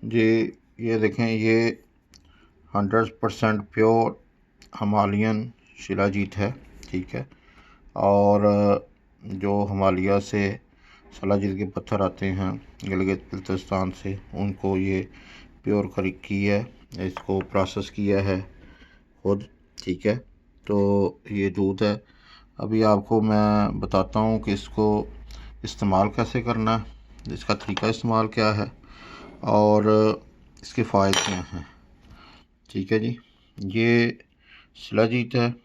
जी, ये देखें, ये 100% प्योर हिमालयन शिलाजीत है। ठीक है। और जो हिमालय से शिलाजीत के पत्थर आते हैं गिलगित बल्तिस्तान से, उनको ये प्योर की है, इसको प्रोसेस किया है खुद। ठीक है। तो ये दूध है। अभी आपको मैं बताता हूँ कि इसको इस्तेमाल कैसे करना है, इसका तरीका इस्तेमाल क्या है और इसके फ़ायदे क्या हैं। ठीक है जी। ये शिलाजीत है,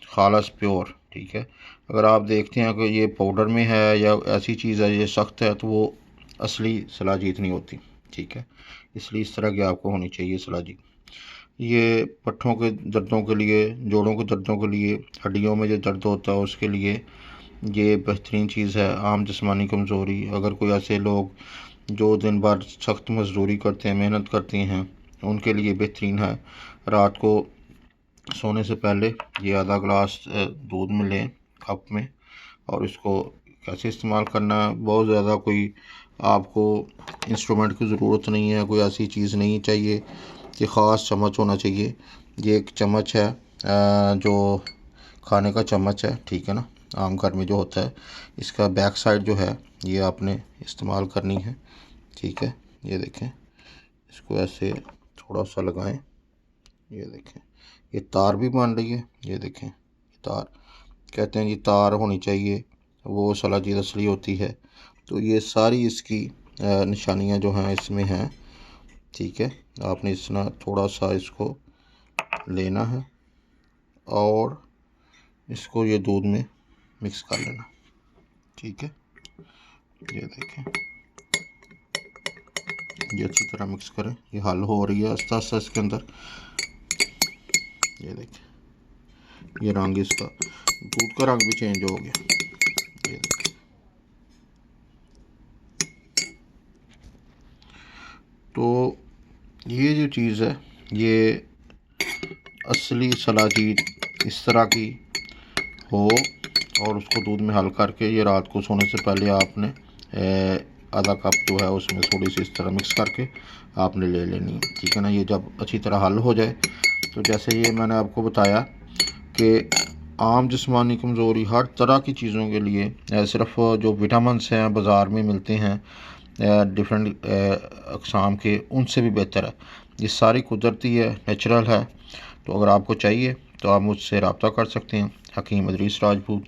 खालस प्योर। ठीक है। अगर आप देखते हैं कि ये पाउडर में है या ऐसी चीज़ है ये सख्त है, तो वो असली शिलाजीत नहीं होती। ठीक है। इसलिए इस तरह की आपको होनी चाहिए शिलाजीत। ये पट्ठों के दर्दों के लिए, जोड़ों के दर्दों के लिए, हड्डियों में जो दर्द होता है उसके लिए ये बेहतरीन चीज़ है। आम जिस्मानी कमज़ोरी, अगर कोई ऐसे लोग जो दिन भर सख्त मज़दूरी करते हैं, मेहनत करते हैं, उनके लिए बेहतरीन है। रात को सोने से पहले ये आधा गिलास दूध में लें कप में, और इसको कैसे इस्तेमाल करना है, बहुत ज़्यादा कोई आपको इंस्ट्रूमेंट की ज़रूरत नहीं है, कोई ऐसी चीज़ नहीं चाहिए कि ख़ास चम्मच होना चाहिए। ये एक चम्मच है, जो खाने का चम्मच है। ठीक है ना, आम घर में जो होता है, इसका बैक साइड जो है ये आपने इस्तेमाल करनी है। ठीक है। ये देखें, इसको ऐसे थोड़ा सा लगाएं। ये देखें, ये तार भी बन रही है। ये देखें, तार कहते हैं जी, तार होनी चाहिए, वो शिलाजीत असली होती है। तो ये सारी इसकी निशानियां जो हैं इसमें हैं। ठीक है। आपने इतना थोड़ा सा इसको लेना है और इसको ये दूध में मिक्स कर लेना। ठीक है। ये देखें, ये अच्छी तरह मिक्स करें। ये हल हो रही है आस्ता आस्ता इसके अंदर। ये देखें, ये रंग इसका, दूध का रंग भी चेंज हो गया। ये देखें, तो ये जो चीज़ है ये असली शिलाजीत इस तरह की हो, और उसको दूध में हल करके ये रात को सोने से पहले आपने आधा कप जो है उसमें थोड़ी सी इस तरह मिक्स करके आपने ले लेनी है। ठीक है ना। ये जब अच्छी तरह हल हो जाए, तो जैसे ये मैंने आपको बताया कि आम जिस्मानी कमज़ोरी हर तरह की चीज़ों के लिए सिर्फ जो विटामिन्स हैं बाज़ार में मिलते हैं डिफरेंट अक़साम के, उनसे भी बेहतर है। ये सारी कुदरती है, नेचुरल है। तो अगर आपको चाहिए तो आप मुझसे रब्ता कर सकते हैं। हकीम इदरीस राजपूत,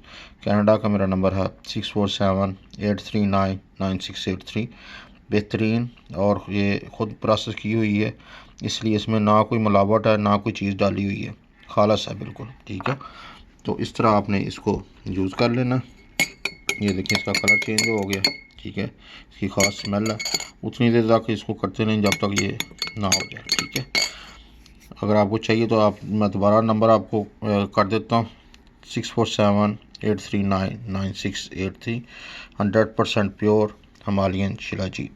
कनाडा का मेरा नंबर है 6478399683। बेहतरीन, और ये ख़ुद प्रोसेस की हुई है, इसलिए इसमें ना कोई मिलावट है, ना कोई चीज़ डाली हुई है, खालस है बिल्कुल। ठीक है। तो इस तरह आपने इसको यूज़ कर लेना। ये देखिए, इसका कलर चेंज हो गया। ठीक है। इसकी ख़ास स्मेल है। उतनी देर तक इसको करते नहीं जब तक ये ना हो जाए। ठीक है। अगर आपको चाहिए तो आप, मैं दोबारा नंबर आपको कर देता हूँ, 6478399683। 100% प्योर हिमालयन शिलाजीत।